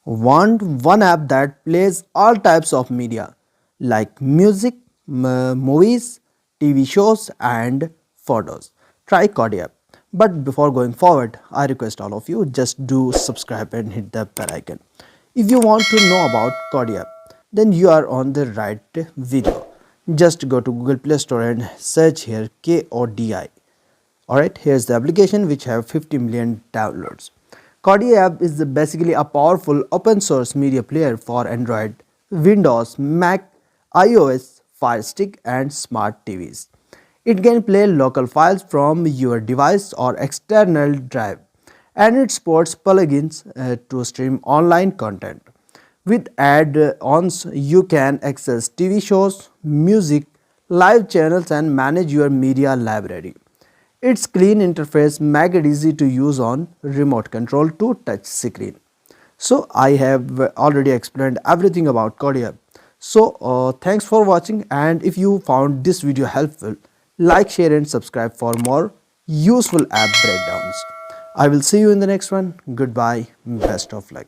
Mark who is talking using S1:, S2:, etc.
S1: Want one app that plays all types of media like music, movies, TV shows, and photos? Try Kodi app. But before going forward, I request all of you just do subscribe and hit the bell icon. If you want to know about Kodi app, then you are on the right video. Just go to Google Play Store and search here Kodi. Alright, here's the application which have 50 million downloads. Kodi app is basically a powerful open source media player for Android, Windows, Mac, iOS, Fire Stick and smart TVs. It can play local files from your device or external drive, and it supports plugins to stream online content. With add-ons, you can access TV shows, music, live channels and manage your media library. Its clean interface make it easy to use on remote control to touch screen. So I have already explained everything about Kodi app. So thanks for watching, and if you found this video helpful, like, share and subscribe for more useful app breakdowns. I will see you in the next one. Goodbye. Best of luck.